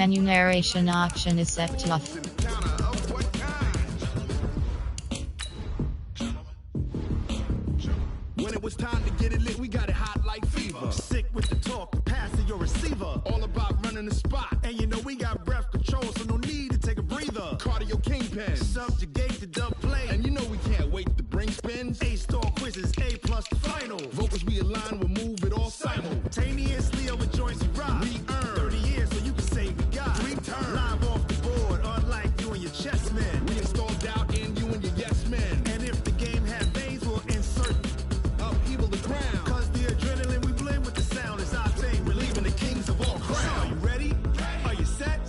Menu narration option is set to off. When it was time to get it lit, we got it hot like fever. Sick with the talk, passing your receiver. All about running the spot. And you know we got breath control, so no need to take a breather. Cardio kingpin, subjugate the dub play. And you know we can't wait to bring spins. A-star quizzes, A+ the final. Vocals we align, we'll move it all simultaneously over joints we rock. We earn 30 years, so you can say we got 3 turns. Live off the board, unlike you and your chess men. We install doubt in you and your yes men. And if the game had veins, we'll insert upheaval the ground. Cause the adrenaline we blend with the sound is our thing. We're leaving the kings of all crowns. Are you ready? Are you set?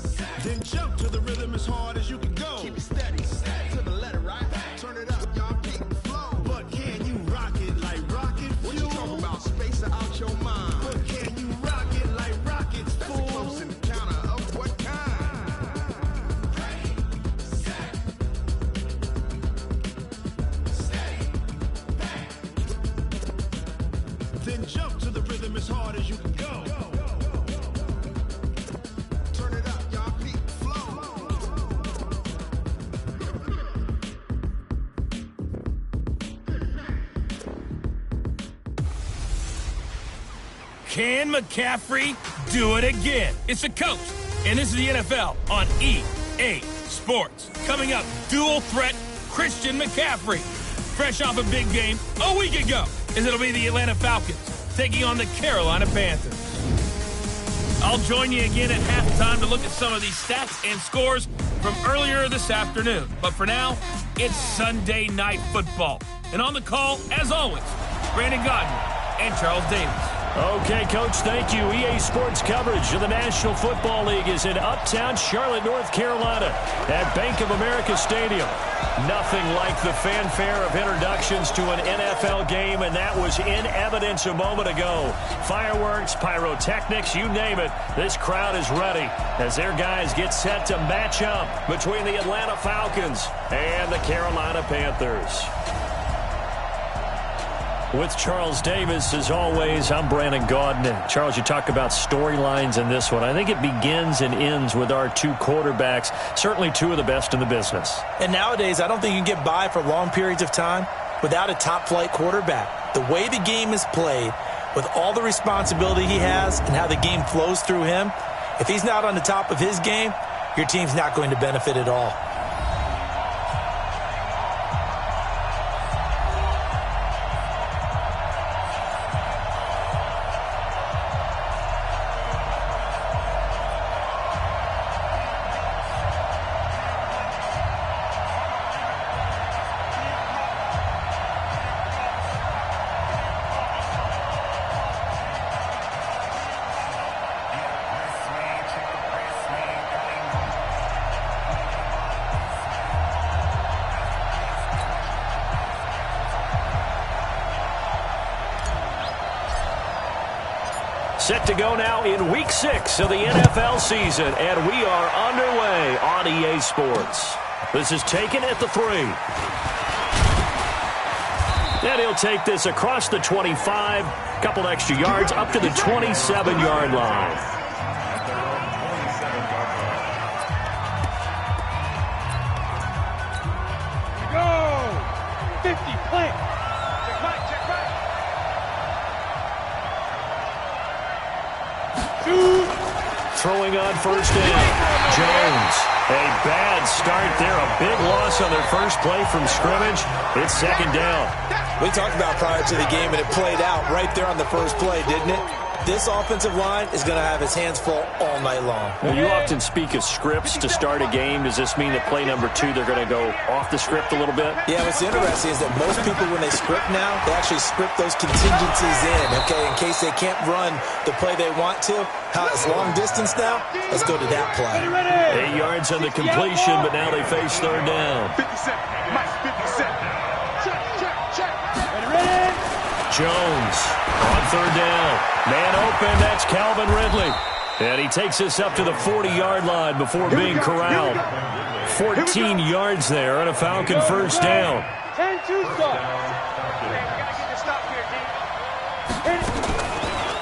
Then jump to the rhythm as hard as you can go. Keep it steady, to the letter, right? Turn it up, y'all keep the flow. But can you rock it like rocket fuel? What you talking about? Space out your mind. But can you rock it like rockets, fool? That's a close encounter of what kind? Ready, set, steady, back. Then jump to the rhythm as hard as you can go. Turn it up, y'all keep the flow. Can McCaffrey do it again? It's the coach, and this is the NFL on EA Sports. Coming up, dual threat Christian McCaffrey. Fresh off a big game a week ago, as it'll be the Atlanta Falcons taking on the Carolina Panthers. I'll join you again at halftime to look at some of these stats and scores from earlier this afternoon. But for now, it's Sunday Night Football. And on the call, as always, Brandon Gaudin and Charles Davis. Okay, Coach, thank you. EA Sports coverage of the National Football League is in uptown Charlotte, North Carolina at Bank of America Stadium. Nothing like the fanfare of introductions to an NFL game, and that was in evidence a moment ago. Fireworks, pyrotechnics, you name it. This crowd is ready as their guys get set to match up between the Atlanta Falcons and the Carolina Panthers. With Charles Davis, as always, I'm Brandon Gaudin. And Charles, you talk about storylines in this one. I think it begins and ends with our two quarterbacks, certainly two of the best in the business. And nowadays, I don't think you can get by for long periods of time without a top-flight quarterback. The way the game is played, with all the responsibility he has and how the game flows through him, if he's not on the top of his game, your team's not going to benefit at all. Set to go now in Week 6 of the NFL season, and we are underway on EA Sports. This is taken at the 3. And he'll take this across the 25, couple extra yards, up to the 27-yard line. Go! 50, plant. Check back. Throwing on first down, Jones. A bad start there, a big loss on their first play from scrimmage. It's second down. We talked about prior to the game, and it played out right there on the first play, didn't it? This offensive line is going to have his hands full all night long. Well, you often speak of scripts to start a game. Does this mean that play number 2, they're going to go off the script a little bit? Yeah, what's interesting is that most people, when they script now, they actually script those contingencies in, okay, in case they can't run the play they want to. How it's long distance now? Let's go to that play. 8 yards on the completion, but now they face third down. 50 seconds. Mike, 50 seconds. Check. Ready? Jones on third down. Man open, that's Calvin Ridley. And he takes us up to the 40-yard line before being corralled. 14 yards there on a Falcon first down. 10-2 stop.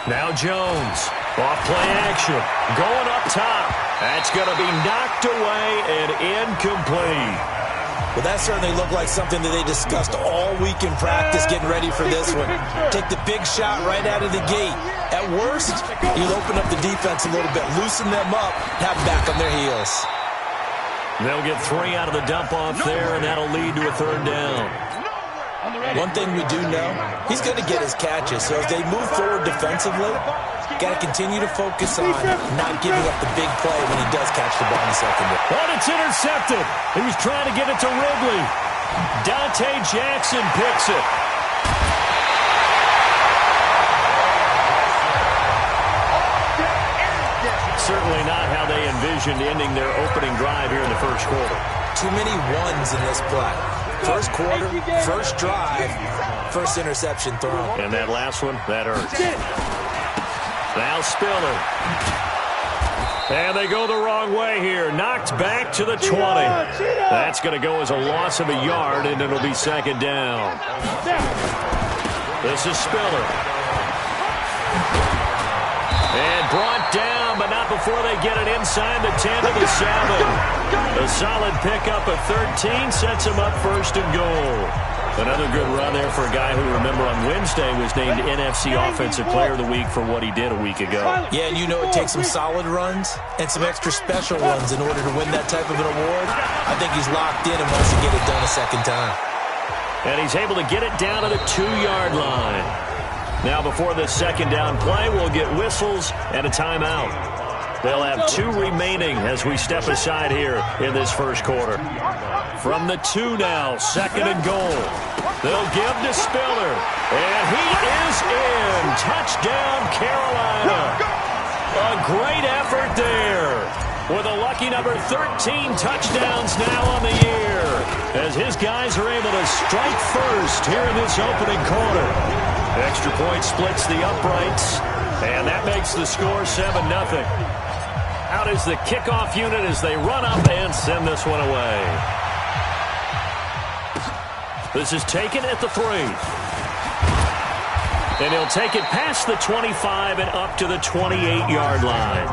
Now Jones, off play action, going up top. That's going to be knocked away and incomplete. Well, that certainly looked like something that they discussed all week in practice getting ready for this one. Take the big shot right out of the gate. At worst, you'll open up the defense a little bit, loosen them up, have them back on their heels. They'll get 3 out of the dump-off there, and that'll lead to a 3rd down. One thing we do know, he's going to get his catches. So as they move forward defensively, got to continue to focus on not giving up the big play when he does catch the ball in the secondary. But it's intercepted. He was trying to get it to Ridley. Dante Jackson picks it. Certainly not how they envisioned ending their opening drive here in the first quarter. Too many ones in this play. First quarter, first drive, first interception thrown. And that last one, that hurts. Now Spiller. And they go the wrong way here. Knocked back to the 20. That's going to go as a loss of a yard, and it'll be 2nd down. This is Spiller. And brought down, but not before they get it inside the 10 to the 7. A solid pickup of 13 sets him up 1st and goal. Another good run there for a guy who, remember, on Wednesday was named NFC Offensive Player of the Week for what he did a week ago. Yeah, and you know it takes some solid runs and some extra special runs in order to win that type of an award. I think he's locked in and wants to get it done a 2nd time. And he's able to get it down to the 2-yard line. Now before this 2nd down play, we'll get whistles and a timeout. They'll have 2 remaining as we step aside here in this first quarter. From the 2 now, 2nd and goal. They'll give to Spiller. And he is in. Touchdown, Carolina. A great effort there. With a lucky number 13 touchdowns now on the year. As his guys are able to strike first here in this opening quarter. Extra point splits the uprights. And that makes the score 7-0. Out is the kickoff unit as they run up and send this one away. This is taken at the 3. And he'll take it past the 25 and up to the 28-yard line.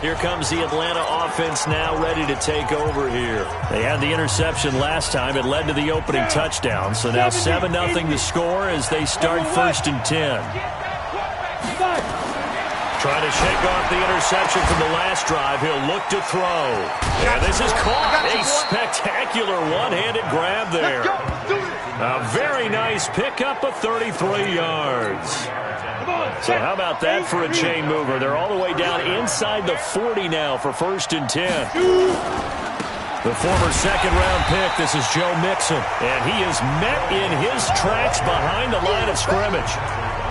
Here comes the Atlanta offense now ready to take over here. They had the interception last time. It led to the opening touchdown. So now 7-0 to score as they start 1st and 10. Trying to shake off the interception from the last drive. He'll look to throw. And this is caught. A spectacular one-handed grab there. A very nice pickup of 33 yards. So how about that for a chain mover? They're all the way down inside the 40 now for 1st and 10. The former 2nd-round pick, this is Joe Mixon. And he is met in his tracks behind the line of scrimmage.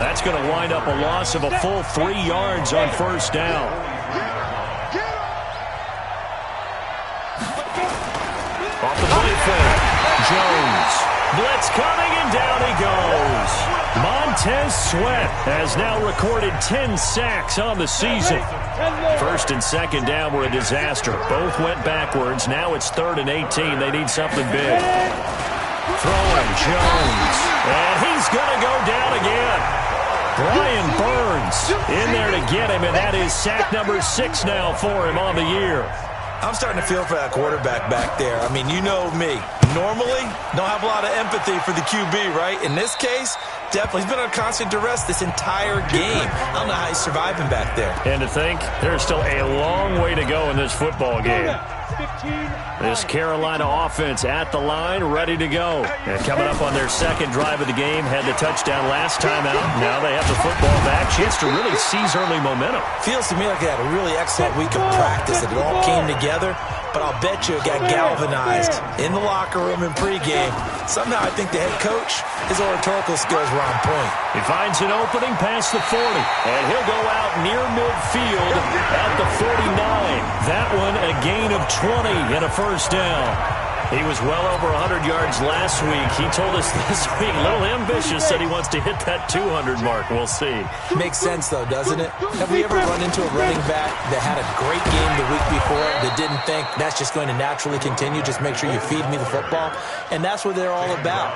That's going to wind up a loss of a full 3 yards on 1st down. Off the play fake. Jones. Blitz coming, and down he goes. Montez Sweat has now recorded 10 sacks on the season. 1st and 2nd down were a disaster. Both went backwards. Now it's 3rd and 18. They need something big. Throwing Jones. And he's going to go down again. Brian Burns in there to get him, and that is sack number 6 now for him on the year. I'm starting to feel for that quarterback back there. I mean, you know me. Normally, don't have a lot of empathy for the QB, right? In this case, definitely. He's been on constant duress this entire game. I don't know how he's surviving back there. And to think, there's still a long way to go in this football game. This Carolina offense at the line, ready to go. And coming up on their 2nd drive of the game, had the touchdown last time out. Now they have the football back. Chance to really seize early momentum. Feels to me like they had a really excellent week of practice. It all came together. But I'll bet you it got galvanized in the locker room in pregame. Somehow I think the head coach, his oratorical skills were on point. He finds an opening past the 40, and he'll go out near midfield at the 49. That one a gain of 20 and a 1st down. He was well over 100 yards last week. He told us this week, a little ambitious, said he wants to hit that 200 mark. We'll see. Makes sense, though, doesn't it? Have we ever run into a running back that had a great game the week before that didn't think that's just going to naturally continue? Just make sure you feed me the football. And that's what they're all about.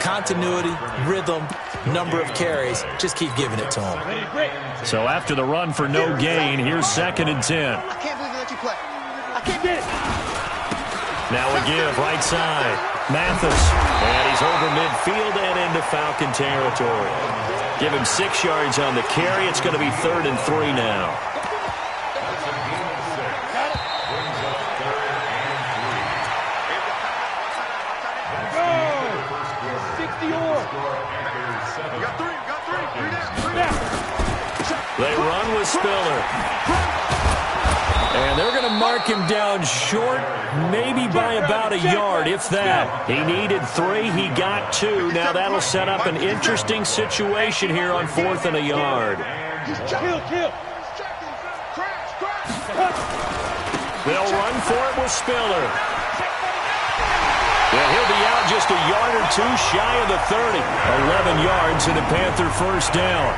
Continuity, rhythm, number of carries. Just keep giving it to them. So after the run for no gain, here's 2nd and 10. I can't believe they let you play. I can't get it. Now a give, right side. Mathis. And he's over midfield and into Falcon territory. Give him 6 yards on the carry. It's going to be 3rd and 3 now. They run with Spiller. And they're going to mark him down short, maybe by about a yard, if that. He needed 3. He got 2. Now that'll set up an interesting situation here on 4th and a yard. They'll run for it with Spiller. And he'll be out just a yard or 2 shy of the 30. 11 yards and a Panther first down.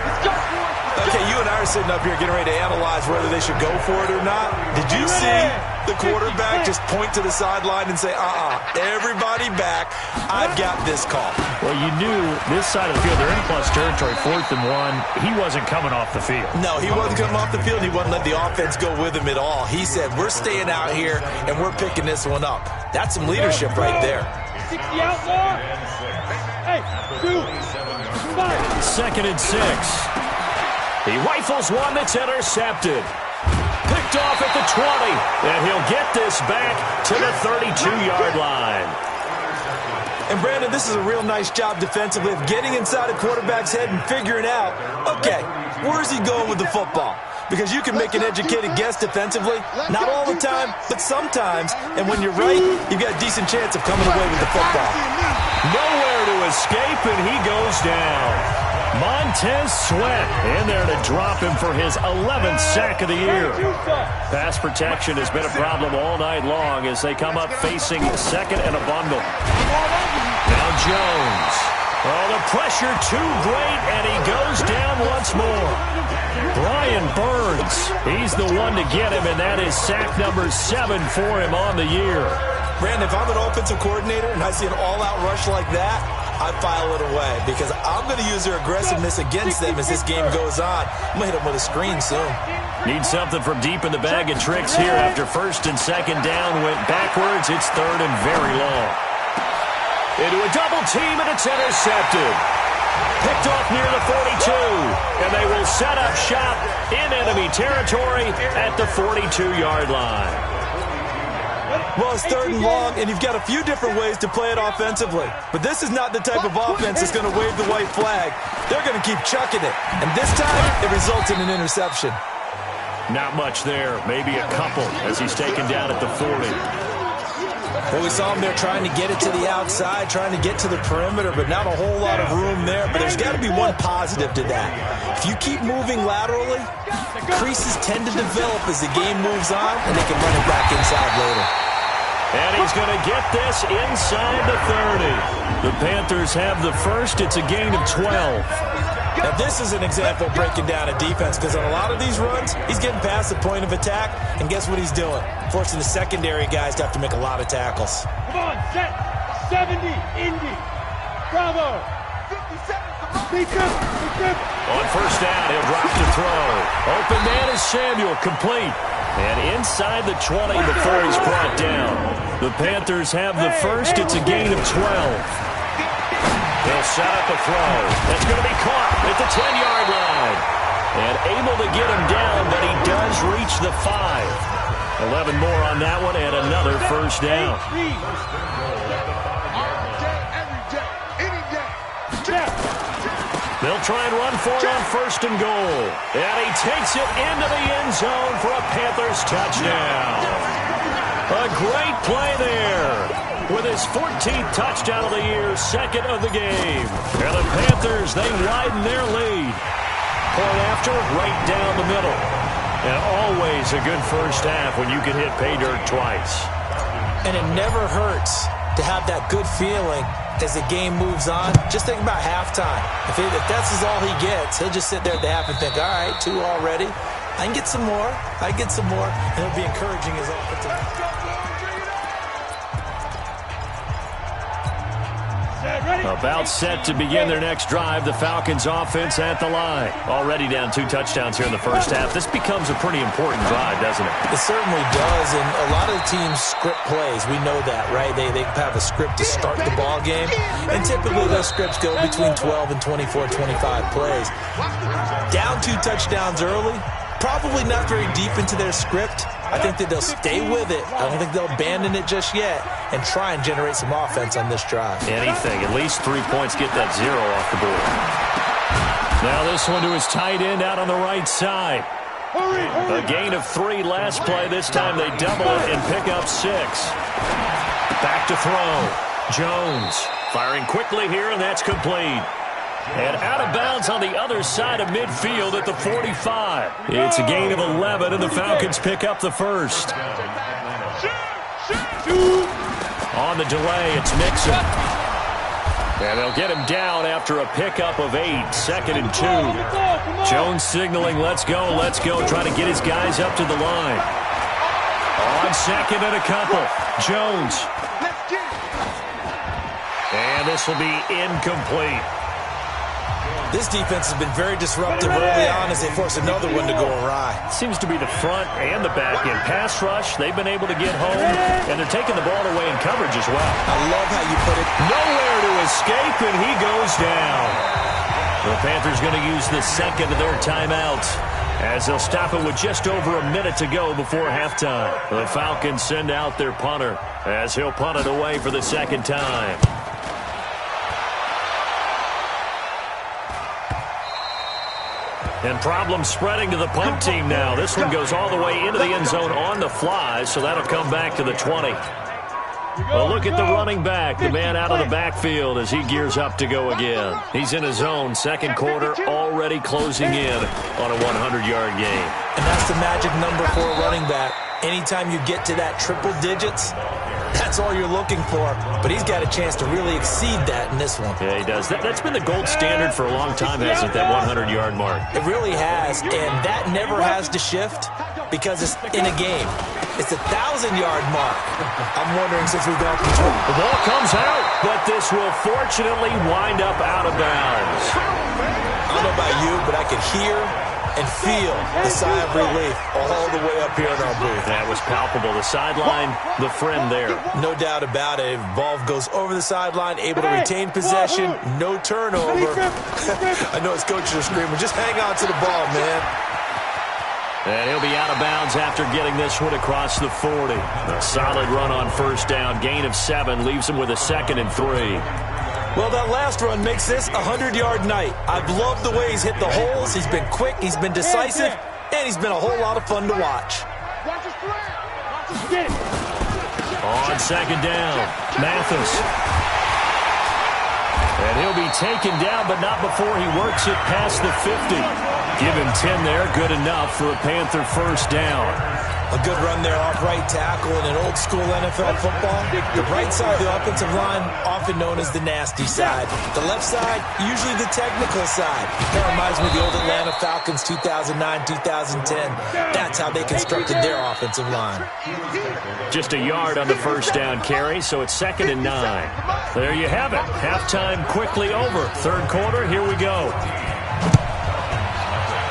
Okay, you and I are sitting up here getting ready to analyze whether they should go for it or not. Did you see the quarterback just point to the sideline and say, everybody back, I've got this call? Well, you knew this side of the field, they're in plus territory, 4th and 1. He wasn't coming off the field. No, he wasn't coming off the field. He wouldn't let the offense go with him at all. He said, we're staying out here, and we're picking this one up. That's some leadership right there. 60 outlaw. Hey, 2, 5. 2nd and 6. He rifles one that's intercepted. Picked off at the 20. And he'll get this back to the 32-yard line. And, Brandon, this is a real nice job defensively of getting inside a quarterback's head and figuring out, okay, where's he going with the football? Because you can make an educated guess defensively. Not all the time, but sometimes. And when you're right, you've got a decent chance of coming away with the football. Nowhere to escape, and he goes down. Montez Sweat in there to drop him for his 11th sack of the year. Pass protection has been a problem all night long as they come up facing 2nd and a bundle. Now Jones. Oh, the pressure too great, and he goes down once more. Brian Burns, he's the one to get him, and that is sack number 7 for him on the year. Brandon, if I'm an offensive coordinator and I see an all-out rush like that, I file it away because I'm going to use their aggressiveness against them as this game goes on. I'm going to hit them with a screen soon. Need something from deep in the bag of tricks here after 1st and 2nd down. Went backwards. It's 3rd and very long. Into a double team, and it's intercepted. Picked off near the 42. And they will set up shop in enemy territory at the 42-yard line. Well, it's 3rd and long, and you've got a few different ways to play it offensively. But this is not the type of offense that's going to wave the white flag. They're going to keep chucking it. And this time, it results in an interception. Not much there. Maybe a couple as he's taken down at the 40. Well, we saw him there trying to get it to the outside, trying to get to the perimeter, but not a whole lot of room there. But there's got to be one positive to that. If you keep moving laterally, creases tend to develop as the game moves on, and they can run it back inside later. And he's going to get this inside the 30. The Panthers have the first. It's a gain of 12. Now, this is an example of breaking down a defense because on a lot of these runs, he's getting past the point of attack, and guess what he's doing? Forcing the secondary guys to have to make a lot of tackles. Come on, set. 70, Indy. Bravo. 57. On 1st down, he'll drop to throw. Open man is Samuel, complete. And inside the 20 before he's brought down. The Panthers have the first. It's a gain of 12. They'll set up a throw. That's going to be caught at the 10-yard line. And able to get him down, but he does reach the 5. 11 more on that one and another first down. They'll try and run for it on 1st and goal. And he takes it into the end zone for a Panthers touchdown. A great play there. With his 14th touchdown of the year, 2nd of the game. And the Panthers, they widen their lead. Point after, right down the middle. And always a good first half when you can hit pay dirt twice. And it never hurts to have that good feeling as the game moves on. Just think about halftime. If that's all he gets, he'll just sit there at the half and think, all right, 2 already. I can get some more. And he'll be encouraging his offensive. About set to begin their next drive. The Falcons offense at the line. Already down 2 touchdowns here in the first half. This becomes a pretty important drive, doesn't it? It certainly does, and a lot of the teams script plays. We know that, right? They have a script to start the ball game, and typically those scripts go between 12 and 24, 25 plays. Down 2 touchdowns early, probably not very deep into their script. I think that they'll stay with it. I don't think they'll abandon it just yet and try and generate some offense on this drive. Anything. At least 3 points, get that 0 off the board. Now this one to his tight end out on the right side. A gain of 3 last play. This time they double it and pick up 6. Back to throw. Jones firing quickly here, and that's complete. And out of bounds on the other side of midfield at the 45. It's a gain of 11, and the Falcons pick up the first. On the delay, it's Mixon. And they'll get him down after a pickup of 8, 2nd and 2. Jones signaling, let's go, trying to get his guys up to the line. On 2nd and a couple. Jones. And this will be incomplete. This defense has been very disruptive early on as they force another one to go awry. Seems to be the front and the back end. Pass rush, they've been able to get home, and they're taking the ball away in coverage as well. I love how you put it. Nowhere to escape, and he goes down. The Panthers going to use the 2nd of their timeouts as they'll stop it with just over a minute to go before halftime. The Falcons send out their punter as he'll punt it away for the 2nd time. And problems spreading to the punt team now. This one goes all the way into the end zone on the fly, so that'll come back to the 20. Well, look at the running back, the man out of the backfield as he gears up to go again. He's in his zone, 2nd quarter, already closing in on a 100-yard game. And that's the magic number for a running back. Anytime you get to that triple digits, that's all you're looking for. But he's got a chance to really exceed that in this one. Yeah, he does. That's been the gold standard for a long time, hasn't it, that 100-yard mark? It really has, and that never has to shift because it's in a game. It's a 1,000-yard mark. I'm wondering since we've gone from 20. The ball comes out, but this will fortunately wind up out of bounds. I don't know about you, but I could hear and feel the sigh of relief all the way up here in our booth. That was palpable. The sideline, the friend there. No doubt about it. Ball goes over the sideline, able to retain possession, no turnover. I know his coaches are screaming, just hang on to the ball, man. And he'll be out of bounds after getting this one across the 40. A solid run on first down. Gain of 7 leaves him with a 2nd and 3. Well, that last run makes this a 100-yard night. I've loved the way he's hit the holes. He's been quick, he's been decisive, and he's been a whole lot of fun to watch. On 2nd down, Mathis. And he'll be taken down, but not before he works it past the 50. Give him 10 there, good enough for a Panther first down. A good run there off right tackle in an old-school NFL football. The right side of the offensive line, often known as the nasty side. The left side, usually the technical side. That reminds me of the old Atlanta Falcons 2009, 2010. That's how they constructed their offensive line. Just a yard on the first down carry, so it's 2nd and 9. There you have it. Halftime quickly over. 3rd quarter, here we go.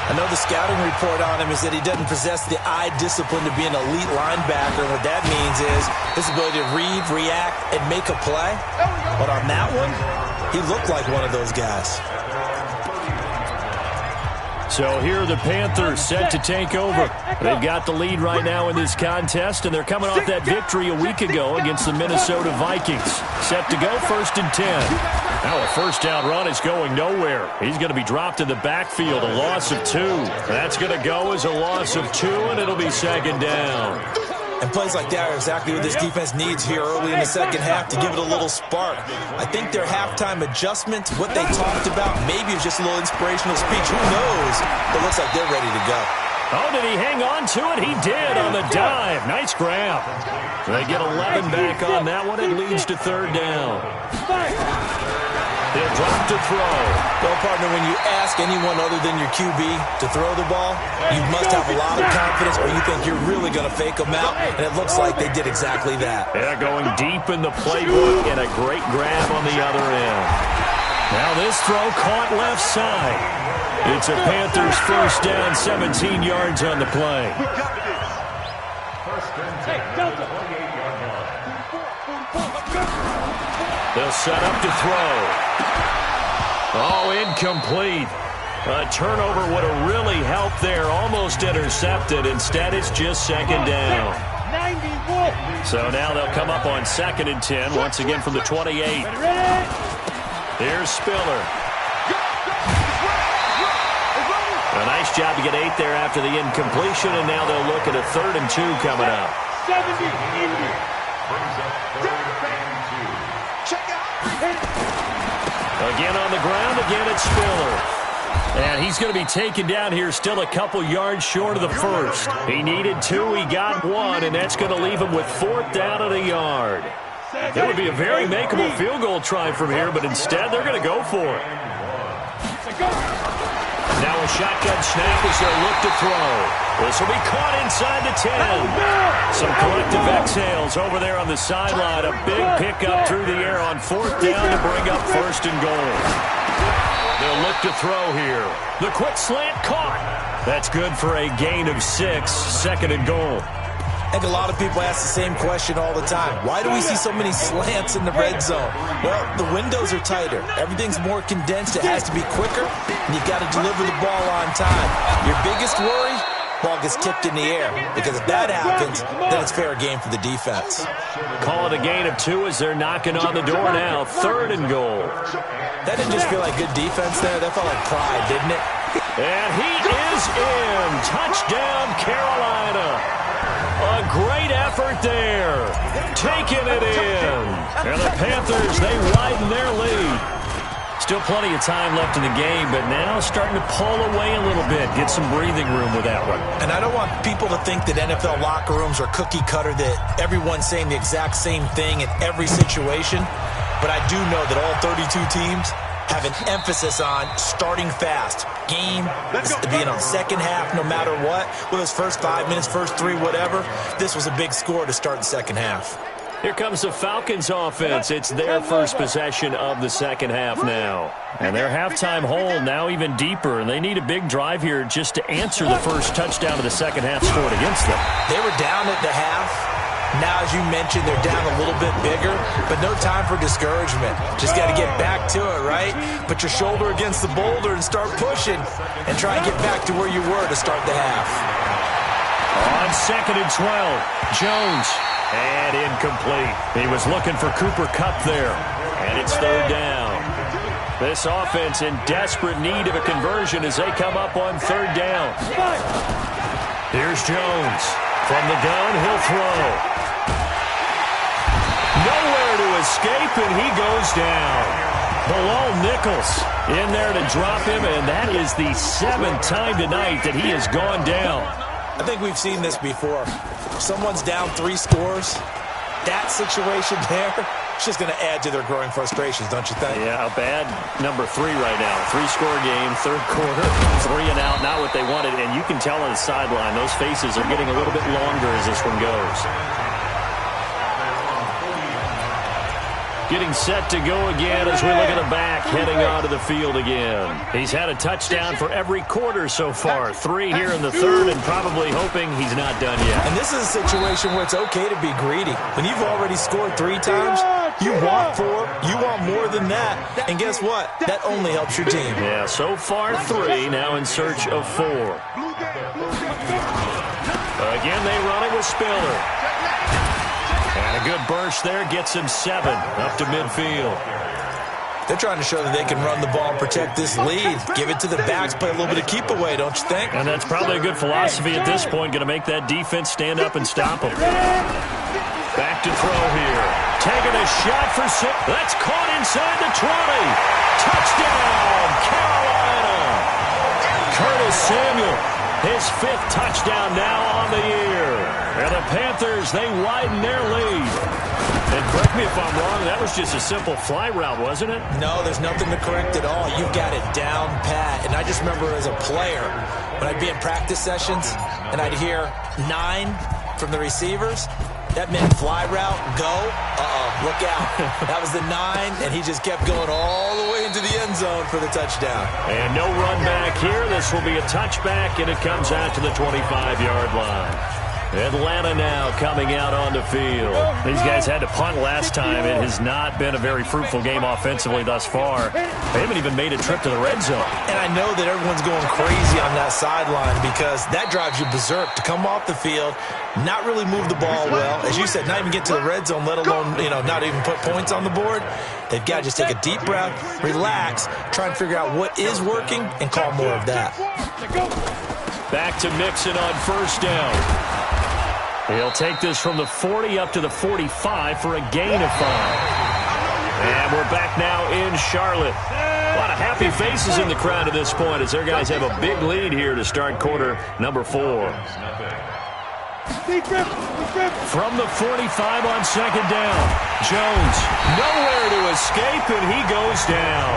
I know the scouting report on him is that he doesn't possess the eye discipline to be an elite linebacker. What that means is his ability to read, react, and make a play. But on that one, he looked like one of those guys. So here are the Panthers set to take over. They've got the lead right now in this contest, and they're coming off that victory a week ago against the Minnesota Vikings. Set to go 1st and 10. Now a first down run is going nowhere. He's going to be dropped in the backfield, a loss of 2. That's going to go as a loss of 2, and it'll be 2nd down. And plays like that are exactly what this defense needs here early in the second half to give it a little spark. I think their halftime adjustments, what they talked about, maybe it's just a little inspirational speech. Who knows? But it looks like they're ready to go. Oh, did he hang on to it? He did on the dive. Nice grab. They get 11 back on that one. It leads to third down. He'll drop to throw. Well, partner, when you ask anyone other than your QB to throw the ball, you must have a lot of confidence or you think you're really going to fake them out, and it looks like they did exactly that. Yeah, going deep in the playbook and a great grab on the other end. Now this throw caught left side. It's a Panthers first down, 17 yards on the play. They'll set up to throw. Oh, incomplete. A turnover would have really helped there. Almost intercepted. Instead, it's just second down. So now they'll come up on 2nd and 10. Once again from the 28. Here's Spiller. A nice job to get 8 there after the incompletion, and now they'll look at a 3rd and 2 coming up. 70. Again on the ground, again it's Spiller. And he's going to be taken down here still a couple yards short of the first. He needed 2, he got 1, and that's going to leave him with 4th down at a yard. It would be a very makeable field goal try from here, but instead they're going to go for it. Now a shotgun snap as they'll look to throw. This will be caught inside the 10. Some collective exhales over there on the sideline. A big pickup through the air on 4th down to bring up 1st and goal. They'll look to throw here. The quick slant caught. That's good for a gain of 6. 2nd and goal. I think a lot of people ask the same question all the time. Why do we see so many slants in the red zone? Well, the windows are tighter. Everything's more condensed. It has to be quicker, and you've got to deliver the ball on time. Your biggest worry? Ball gets tipped in the air, because if that happens, then it's fair game for the defense. Call it a gain of 2 as they're knocking on the door now. 3rd and goal. That didn't just feel like good defense there. That felt like pride, didn't it? And he is in. Touchdown, Carolina. A great effort there. Taking it in. And the Panthers, they widen their lead. Still plenty of time left in the game, but now starting to pull away a little bit. Get some breathing room with that one. And I don't want people to think that NFL locker rooms are cookie cutter, that everyone's saying the exact same thing in every situation. But I do know that all 32 teams have an emphasis on starting fast. Game, being on the second half no matter what. Whether it's first 5 minutes, first 3, whatever. This was a big score to start the second half. Here comes the Falcons offense. It's their first possession of the second half now. And their halftime hole now even deeper. And they need a big drive here just to answer the first touchdown of the second half scored against them. They were down at the half. Now, as you mentioned, they're down a little bit bigger, but no time for discouragement. Just got to get back to it, right? Put your shoulder against the boulder and start pushing and try and get back to where you were to start the half. On 2nd and 12, Jones. And incomplete. He was looking for Cooper Kupp there. And it's 3rd down. This offense in desperate need of a conversion as they come up on 3rd down. Here's Jones. From the gun, he'll throw. Nowhere to escape, and he goes down. Bilal Nichols in there to drop him, and that is the 7th time tonight that he has gone down. I think we've seen this before. Someone's down 3 scores. That situation there, it's just going to add to their growing frustrations, don't you think? Yeah, a bad number 3 right now. 3-score game, 3rd quarter, 3 and out, not what they wanted. And you can tell on the sideline, those faces are getting a little bit longer as this one goes. Getting set to go again as we look at the back, heading onto the field again. He's had a touchdown for every quarter so far. 3 here in the 3rd, and probably hoping he's not done yet. And this is a situation where it's okay to be greedy. When you've already scored 3 times, you want 4, you want more than that. And guess what? That only helps your team. Yeah, so far 3, now in search of 4. Again, they run it with Spiller. And a good burst there gets him 7 up to midfield. They're trying to show that they can run the ball and protect this lead. Give it to the backs, play a little bit of keep away, don't you think? And that's probably a good philosophy at this point. Going to make that defense stand up and stop them. Back to throw here. Taking a shot for 6. That's caught inside the 20. Touchdown, Carolina. Curtis Samuel His 5th touchdown now on the year. And the Panthers, they widen their lead. And correct me if I'm wrong, that was just a simple fly route, wasn't it? No, there's nothing to correct at all. You've got it down pat. And I just remember as a player, when I'd be in practice sessions and I'd hear 9 from the receivers, that meant fly route, go, look out. That was the 9, and he just kept going all the way into the end zone for the touchdown. And no run back here. This will be a touchback, and it comes out to the 25-yard line. Atlanta now coming out on the field. These guys had to punt last time. It has not been a very fruitful game offensively thus far. They haven't even made a trip to the red zone. And I know that everyone's going crazy on that sideline because that drives you berserk to come off the field, not really move the ball well. As you said, not even get to the red zone, let alone, not even put points on the board. They've got to just take a deep breath, relax, try and figure out what is working, and call more of that. Back to Mixon on first down. He'll take this from the 40 up to the 45 for a gain of 5. And we're back now in Charlotte. A lot of happy faces in the crowd at this point as their guys have a big lead here to start quarter number 4. From the 45 on second down. Jones nowhere to escape, and he goes down.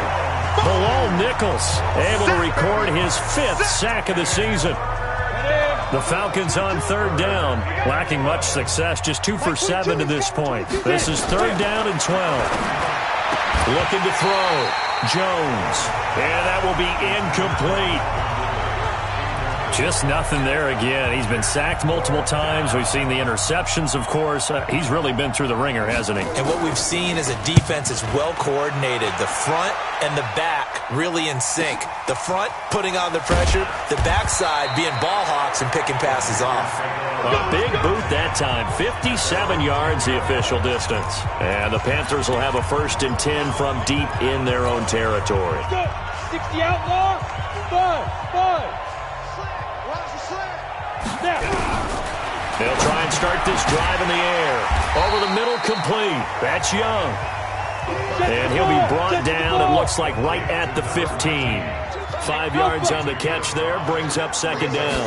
Bilal Nichols able to record his 5th sack of the season. The Falcons on third down, lacking much success, just 2 for 7 to this point. This is third down and 12. Looking to throw, Jones, and that will be incomplete. Just nothing there again. He's been sacked multiple times. We've seen the interceptions, of course. He's really been through the ringer, hasn't he? And what we've seen is a defense is well coordinated. The front and the back really in sync. The front putting on the pressure, the backside being ball hawks and picking passes off. A big boot that time. 57 yards the official distance. And the Panthers will have a 1st and 10 from deep in their own territory. 60 outlaw. 5. They'll try and start this drive in the air. Over the middle, complete. That's Young. And he'll be brought down, it looks like, right at the 15. 5 yards on the catch there, brings up second down.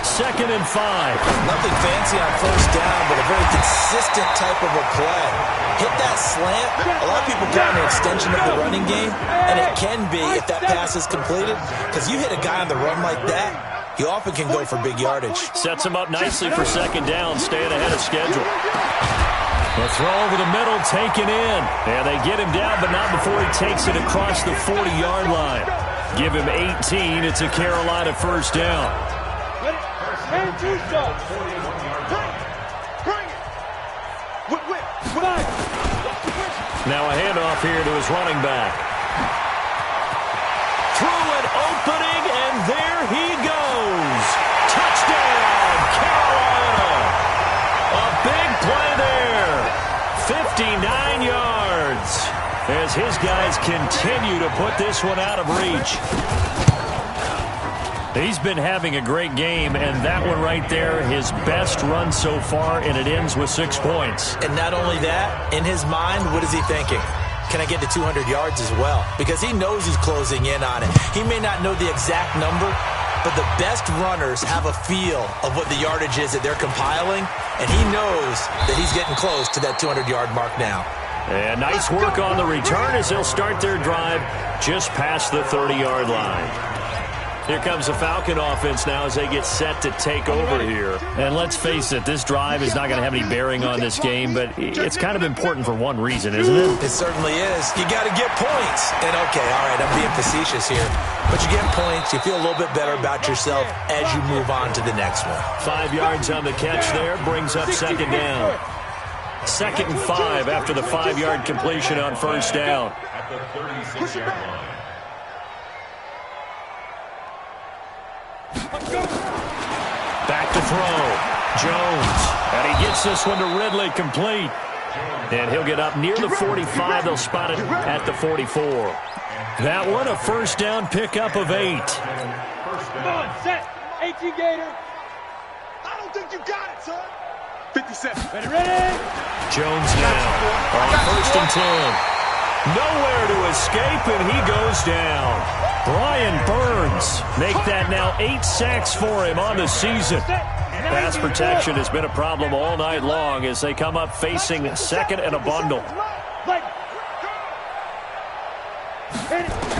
2nd and 5. Nothing fancy on first down, but a very consistent type of a play. Hit that slant. A lot of people call it an extension of the running game, and it can be if that pass is completed, because you hit a guy on the run like that, you often can go for big yardage. Sets him up nicely for second down, staying ahead of schedule. The throw over the middle, taken in. And they get him down, but not before he takes it across the 40-yard line. Give him 18. It's a Carolina first down. Now a handoff here to his running back. Through an opening, and there he goes. Touchdown, Carolina. A big play there. 59 yards as his guys continue to put this one out of reach. He's been having a great game, and that one right there, his best run so far, and it ends with 6 points. And not only that, in his mind, what is he thinking? Can I get to 200 yards as well? Because he knows he's closing in on it. He may not know the exact number, but the best runners have a feel of what the yardage is that they're compiling, and he knows that he's getting close to that 200-yard mark now. And nice work on the return as they'll start their drive just past the 30-yard line. Here comes the Falcon offense now as they get set to take over here. And let's face it, this drive is not going to have any bearing on this game, but it's kind of important for one reason, isn't it? It certainly is. You got to get points. And okay, all right, I'm being facetious here. But you get points, you feel a little bit better about yourself as you move on to the next one. 5 yards on the catch there, brings up second down. 2nd and 5 after the 5-yard completion on first down. Back to throw. Jones. And he gets this one to Ridley, complete. And he'll get up near the 45. They'll spot it at the 44. That one, a first down pickup of 8. Come on, set. 18 Gator. I don't think you got it, son. 57. Ready? Jones now on first and 10. Nowhere to escape, and he goes down. Brian Burns make that now 8 sacks for him on the season. Pass protection has been a problem all night long as they come up facing second and a bundle.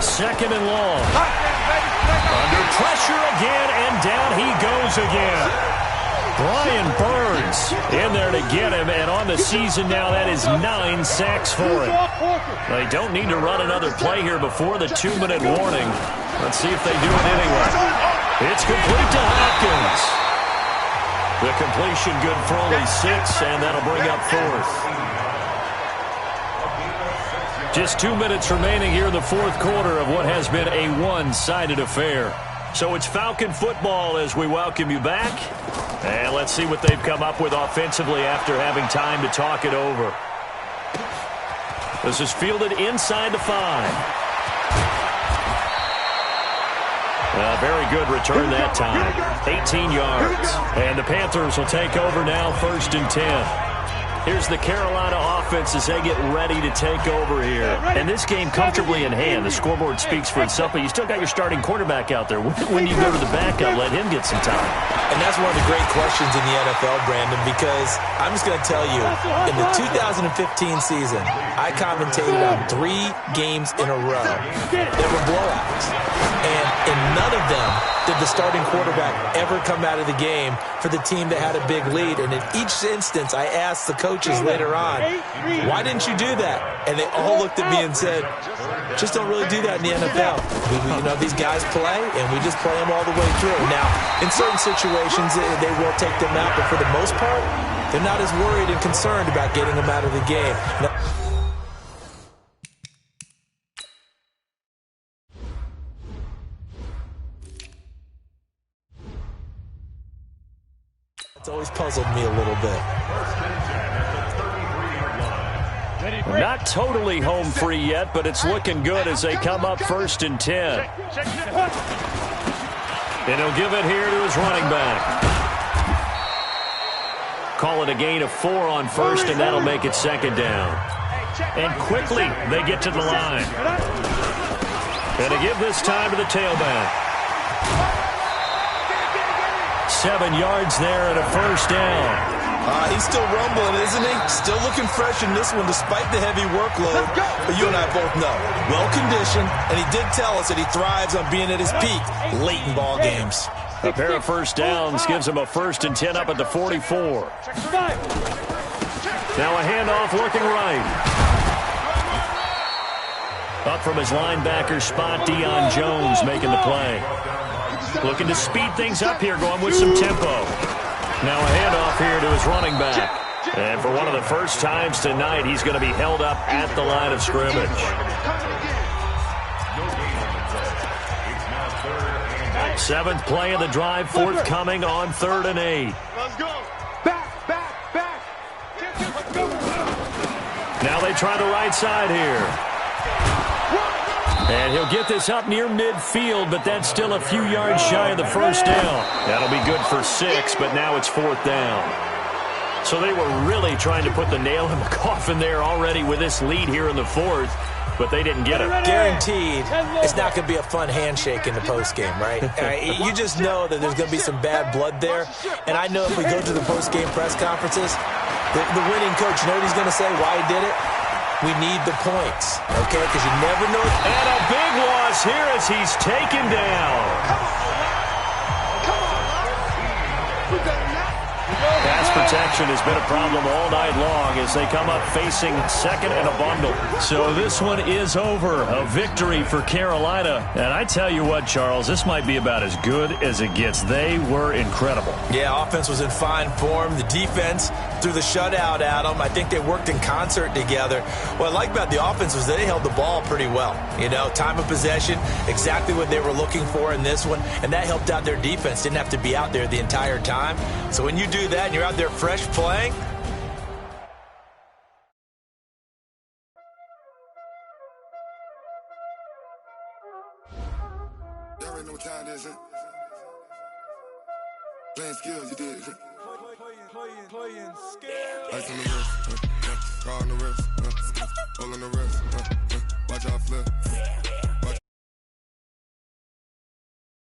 Second and long. Under pressure again, and down he goes again. Brian Burns in there to get him, and on the season now, that is 9 sacks for him. They don't need to run another play here before the 2-minute warning. Let's see if they do it anyway. It's complete to Hopkins. The completion good for only 6, and that'll bring up 4th. Just 2 minutes remaining here in the 4th quarter of what has been a one-sided affair. So it's Falcon football as we welcome you back. And let's see what they've come up with offensively after having time to talk it over. This is fielded inside the 5. Very good return that time. 18 yards. And the Panthers will take over now, 1st and 10. Here's the Carolina offense as they get ready to take over here. And this game comfortably in hand. The scoreboard speaks for itself, but you still got your starting quarterback out there. When you go to the backup, let him get some time. And that's one of the great questions in the NFL, Brandon, because I'm just going to tell you, in the 2015 season, I commentated on 3 games in a row that were blowouts. And in none of them did the starting quarterback ever come out of the game for the team that had a big lead. And in each instance, I asked the coaches later on, why didn't you do that? And they all looked at me and said, just don't really do that in the NFL. These guys play, and we just play them all the way through. Now, in certain situations, they will take them out, but for the most part, they're not as worried and concerned about getting them out of the game. Now, it's always puzzled me a little bit. Not totally home free yet, but it's looking good as they come up 1st and 10. And he'll give it here to his running back. Call it a gain of 4 on 1st, and that'll make it 2nd down. And quickly they get to the line. And to give this time to the tailback. 7 yards there and a 1st down. He's still rumbling, isn't he? Still looking fresh in this one despite the heavy workload. But you and I both know, well-conditioned, and he did tell us that he thrives on being at his peak late in ball games. A pair of 1st downs gives him a 1st and 10 up at the 44. Now a handoff looking right. Up from his linebacker spot, Deion Jones making the play. Looking to speed things up here, going with some tempo. Now a handoff here to his running back. And for one of the first times tonight, he's going to be held up at the line of scrimmage. 7th play of the drive, forthcoming on 3rd and 8. Let's go. Back. Now they try the right side here. And he'll get this up near midfield, but that's still a few yards shy of the 1st down. That'll be good for 6, but now it's 4th down. So they were really trying to put the nail in the coffin there already with this lead here in the 4th, but they didn't get it. Guaranteed, it's not going to be a fun handshake in the postgame, right? You just know that there's going to be some bad blood there. And I know if we go to the postgame press conferences, the winning coach, you know what he's going to say, why he did it? We need the points, okay? Because you never know. And a big loss here as he's taken down. Come on. We better not. Pass protection has been a problem all night long as they come up facing 2nd and a bundle. So this one is over. A victory for Carolina. And I tell you what, Charles, this might be about as good as it gets. They were incredible. Yeah, offense was in fine form. The defense threw the shutout at them. I think they worked in concert together. What I like about the offense was they held the ball pretty well. Time of possession, exactly what they were looking for in this one. And that helped out their defense. Didn't have to be out there the entire time. So when you do that and you're out there fresh playing, You already know what time it is, huh? Playing skills, you did. Playing skills. Ice on the wrist, car on the wrist, all on the wrist, Watch out flip.